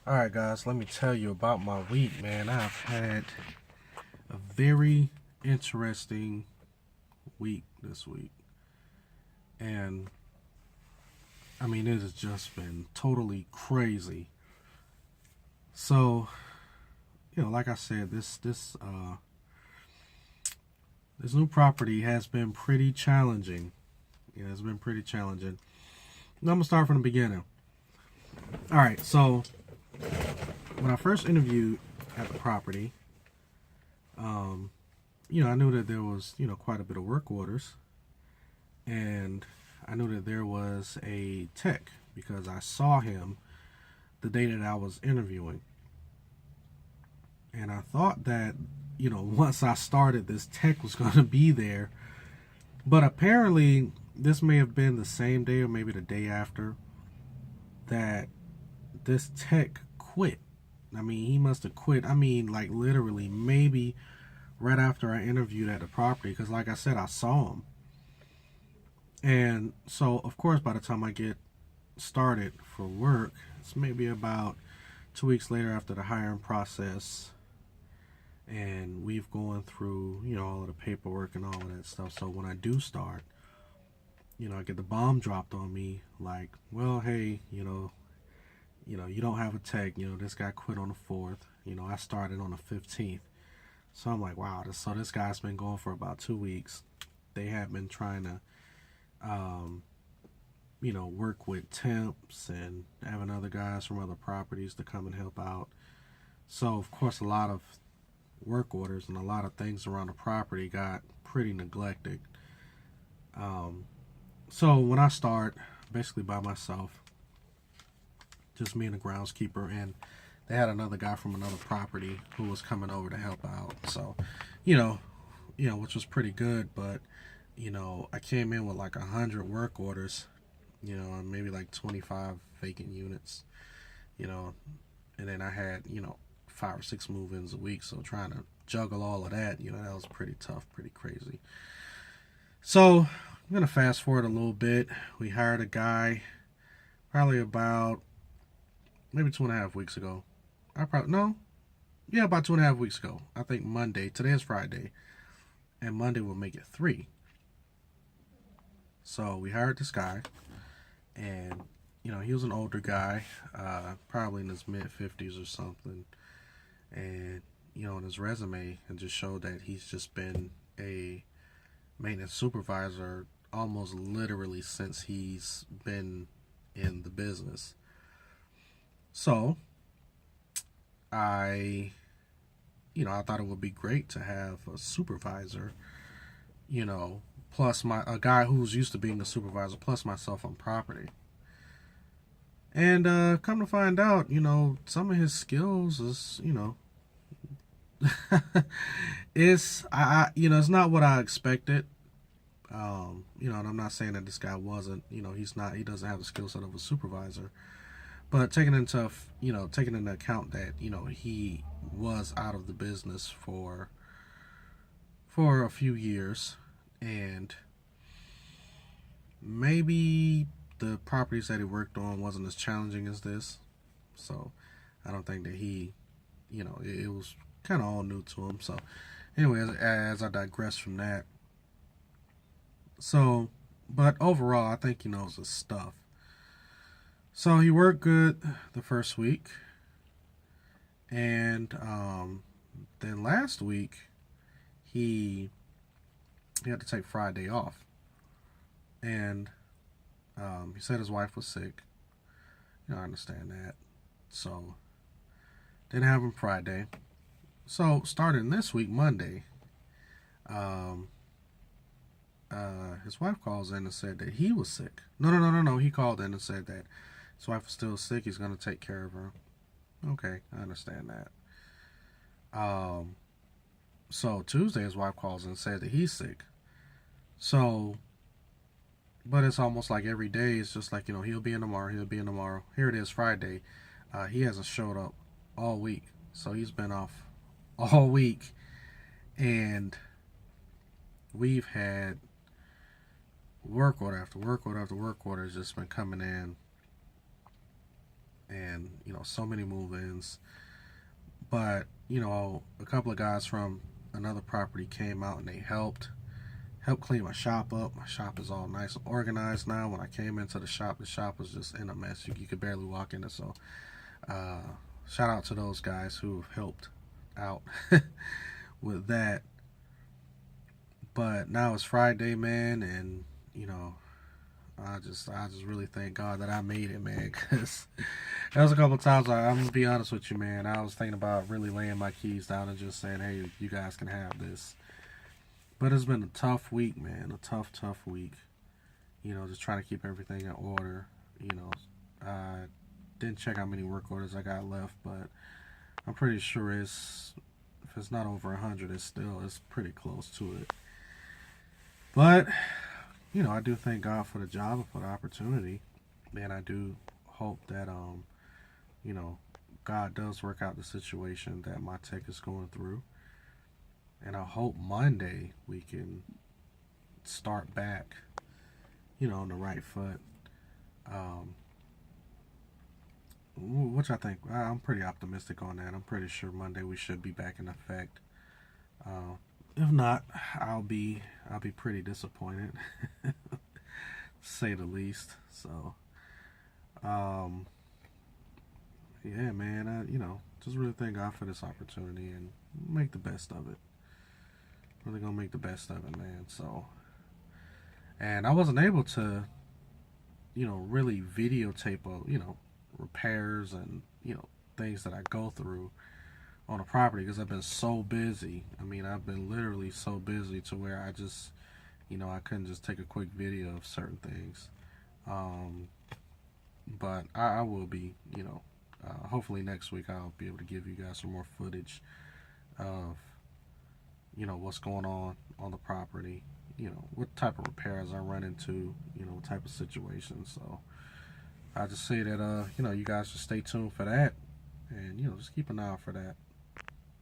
Alright guys, let me tell you about my week, man. I've had a very interesting week this week. And I mean, it has just been totally crazy. So, like I said, this new property has been pretty challenging. Yeah, it's been pretty challenging. Now I'm gonna start from the beginning. Alright, so when I first interviewed at the property, I knew that there was, quite a bit of work orders. And I knew that there was a tech because I saw him the day that I was interviewing. And I thought that, once I started, this tech was going to be there. But apparently, this may have been the same day or maybe the day after that this tech quit. I mean, he must have quit. I mean, like literally, maybe right after I interviewed at the property. Because, like I said, I saw him. And so, of course, by the time I get started for work, it's maybe about 2 weeks later after the hiring process. And we've gone through, all of the paperwork and all of that stuff. So when I do start, I get the bomb dropped on me like, well, hey, you don't have a tech. This guy quit on the 4th. I started on the 15th. So I'm like, wow. So this guy's been going for about 2 weeks. They have been trying to, work with temps and having other guys from other properties to come and help out. So, of course, a lot of work orders and a lot of things around the property got pretty neglected. So when I start, basically by myself, just me and the groundskeeper, and they had another guy from another property who was coming over to help out. So, which was pretty good. But I came in with like 100 work orders, and maybe like 25 vacant units, and then I had 5 or 6 move-ins a week. So trying to juggle all of that, that was pretty tough, pretty crazy. So I'm gonna fast forward a little bit. We hired a guy probably about maybe 2.5 weeks ago. About 2.5 weeks ago. I think Monday. Today is Friday, and Monday will make it 3. So we hired this guy, and he was an older guy, probably in his mid-50s or something. And on his resume, it just showed that he's just been a maintenance supervisor almost literally since he's been in the business. So I thought it would be great to have a supervisor, plus a guy who's used to being a supervisor, plus myself on property. And come to find out, some of his skills is, it's not what I expected. And I'm not saying that this guy wasn't, he doesn't have the skill set of a supervisor. But taking into account that he was out of the business for a few years, and maybe the properties that he worked on wasn't as challenging as this. So I don't think that it was kind of all new to him. So anyway, as I digress from that, so but overall, I think he knows his stuff. So he worked good the first week, and then last week he had to take Friday off, and he said his wife was sick. I understand that. So didn't have him Friday. So starting this week, Monday, his wife calls in and said that he was sick. No. He called in and said that his wife was still sick. He's going to take care of her. Okay, I understand that. So Tuesday, his wife calls in and said that he's sick. So, but it's almost like every day, it's just like, he'll be in tomorrow. Here it is, Friday. He hasn't showed up all week. So he's been off all week. And we've had work order after work order after work order has just been coming in. And and so many move-ins. But a couple of guys from another property came out and they helped clean my shop up. My shop is all nice and organized now. When I came into the shop was just in a mess. You could barely walk in it. So shout out to those guys who have helped out with that. But now it's Friday, man, and I just really thank God that I made it, man, because there was a couple of times I'm gonna be honest with you, man. I was thinking about really laying my keys down and just saying, hey, you guys can have this. But it's been a tough week, man. A tough week. Just trying to keep everything in order. I didn't check how many work orders I got left, but I'm pretty sure if it's not over 100, it's pretty close to it. But I do thank God for the job and for the opportunity. And I do hope that God does work out the situation that my tech is going through. And I hope Monday we can start back, on the right foot. Which I think I'm pretty optimistic on that. I'm pretty sure Monday we should be back in effect. If not, I'll be pretty disappointed, to say the least. So, yeah, man. Just really thank God for this opportunity and make the best of it. Really gonna make the best of it, man. So, and I wasn't able to, really videotape, repairs and things that I go through on a property because I've been so busy. I mean, I've been literally so busy to where I just, I couldn't just take a quick video of certain things. But I will be, hopefully next week I'll be able to give you guys some more footage of, what's going on the property, what type of repairs I run into, what type of situations. So I just say that, you guys just stay tuned for that and, just keep an eye out for that.